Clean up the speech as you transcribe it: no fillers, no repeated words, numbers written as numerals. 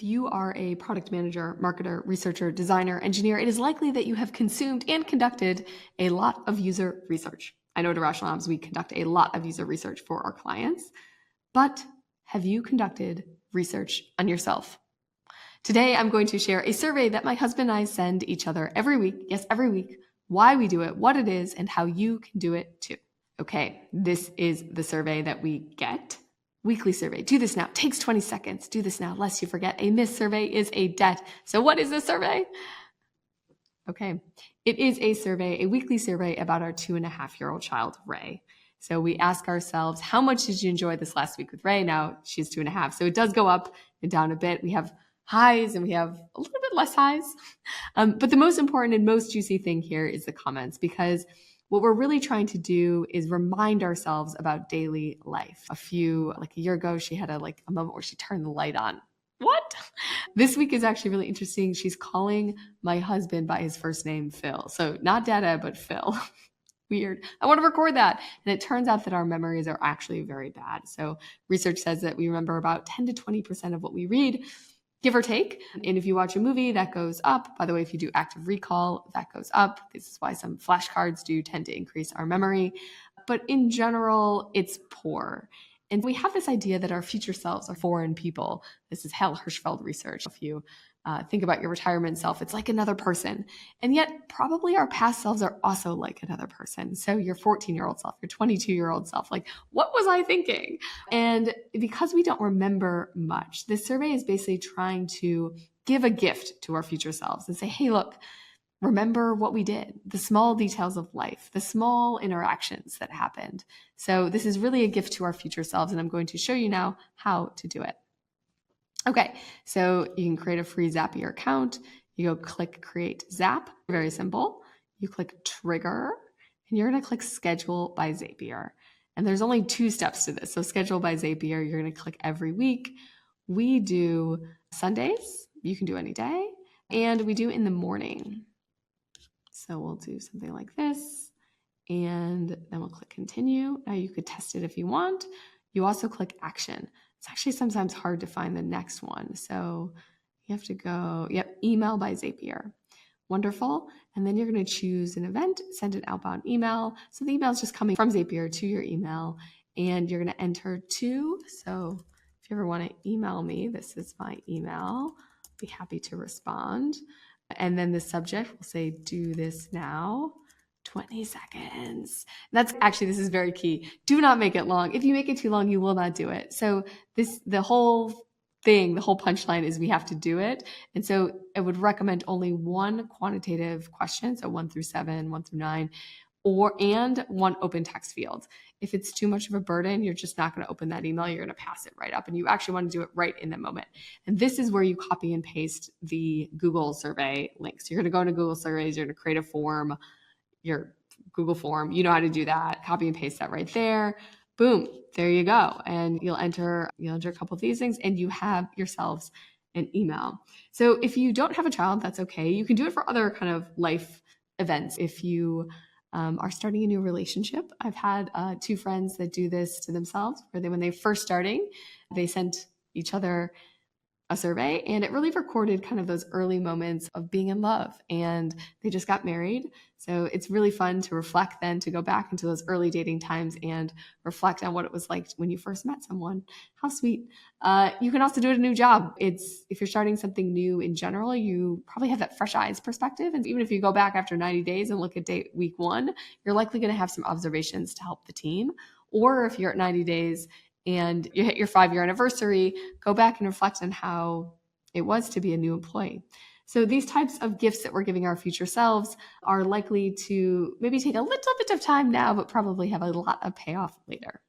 If you are a product manager, marketer, researcher, designer, engineer, it is likely that you have consumed and conducted a lot of user research. I know at Irrational Labs, we conduct a lot of user research for our clients, but have you conducted research on yourself? Today, I'm going to share a survey that my husband and I send each other every week. Yes, every week. Why we do it, what it is, and how you can do it too. Okay, this is the survey that we get. Weekly survey. Do this now. Takes 20 seconds. Do this now, lest you forget. A missed survey is a debt. So what is this survey? Okay, it is a survey, a weekly survey about our 2.5-year-old child, Ray. So we ask ourselves, how much did you enjoy this last week with Ray? Now she's 2.5. So it does go up and down a bit. We have highs and we have a little bit less highs. But the most important and most juicy thing here is the comments, because what we're really trying to do is remind ourselves about daily life. A year ago, she had a moment where she turned the light on. What? This week is actually really interesting. She's calling my husband by his first name, Phil. So not Dada, but Phil. Weird. I want to record that. And it turns out that our memories are actually very bad. So research says that we remember about 10 to 20% of what we read, give or take. And if you watch a movie, that goes up. By the way, if you do active recall, that goes up. This is why some flashcards do tend to increase our memory. But in general, it's poor. And we have this idea that our future selves are foreign people. This is Hal Hershfeld research. If you think about your retirement self, it's like another person. And yet probably our past selves are also like another person. So your 14-year-old self, your 22-year-old self, like, what was I thinking? And because we don't remember much, this survey is basically trying to give a gift to our future selves and say, hey, look, remember what we did, the small details of life, the small interactions that happened. So this is really a gift to our future selves, and I'm going to show you now how to do it. Okay, so you can create a free Zapier account. You go click Create Zap, very simple. You click Trigger, and you're gonna click Schedule by Zapier. And there's only 2 steps to this. So Schedule by Zapier, you're gonna click every week. We do Sundays, you can do any day, and we do in the morning. So we'll do something like this, and then we'll click Continue. Now you could test it if you want. You also click Action. It's actually sometimes hard to find the next one. So you have to go, Email by Zapier. Wonderful. And then you're going to choose an event, send an outbound email. So the email is just coming from Zapier to your email, and you're going to enter 2. So if you ever want to email me, this is my email. I'll be happy to respond. And then the subject will say, do this now, 20 seconds. This is very key. Do not make it long. If you make it too long, you will not do it. So the whole punchline is we have to do it. And so I would recommend only one quantitative question. So 1 through 7, 1 through 9, and one open text field. If it's too much of a burden, you're just not going to open that email. You're going to pass it right up, and you actually want to do it right in the moment. And this is where you copy and paste the Google survey links. You're going to go into Google Surveys. You're going to create a form, your Google form. You know how to do that. Copy and paste that right there. Boom, there you go. And you'll enter a couple of these things, and you have yourselves an email. So if you don't have a child, that's okay. You can do it for other kind of life events. If you are starting a new relationship. I've had 2 friends that do this to themselves, where when they first starting, they sent each other a survey, and it really recorded kind of those early moments of being in love, and they just got married. So it's really fun to reflect then, to go back into those early dating times and reflect on what it was like when you first met someone. How sweet. You can also do it at a new job. If you're starting something new in general, you probably have that fresh eyes perspective. And even if you go back after 90 days and look at week 1, you're likely going to have some observations to help the team. Or if you're at 90 days and you hit your 5-year anniversary, go back and reflect on how it was to be a new employee. So these types of gifts that we're giving our future selves are likely to maybe take a little bit of time now, but probably have a lot of payoff later.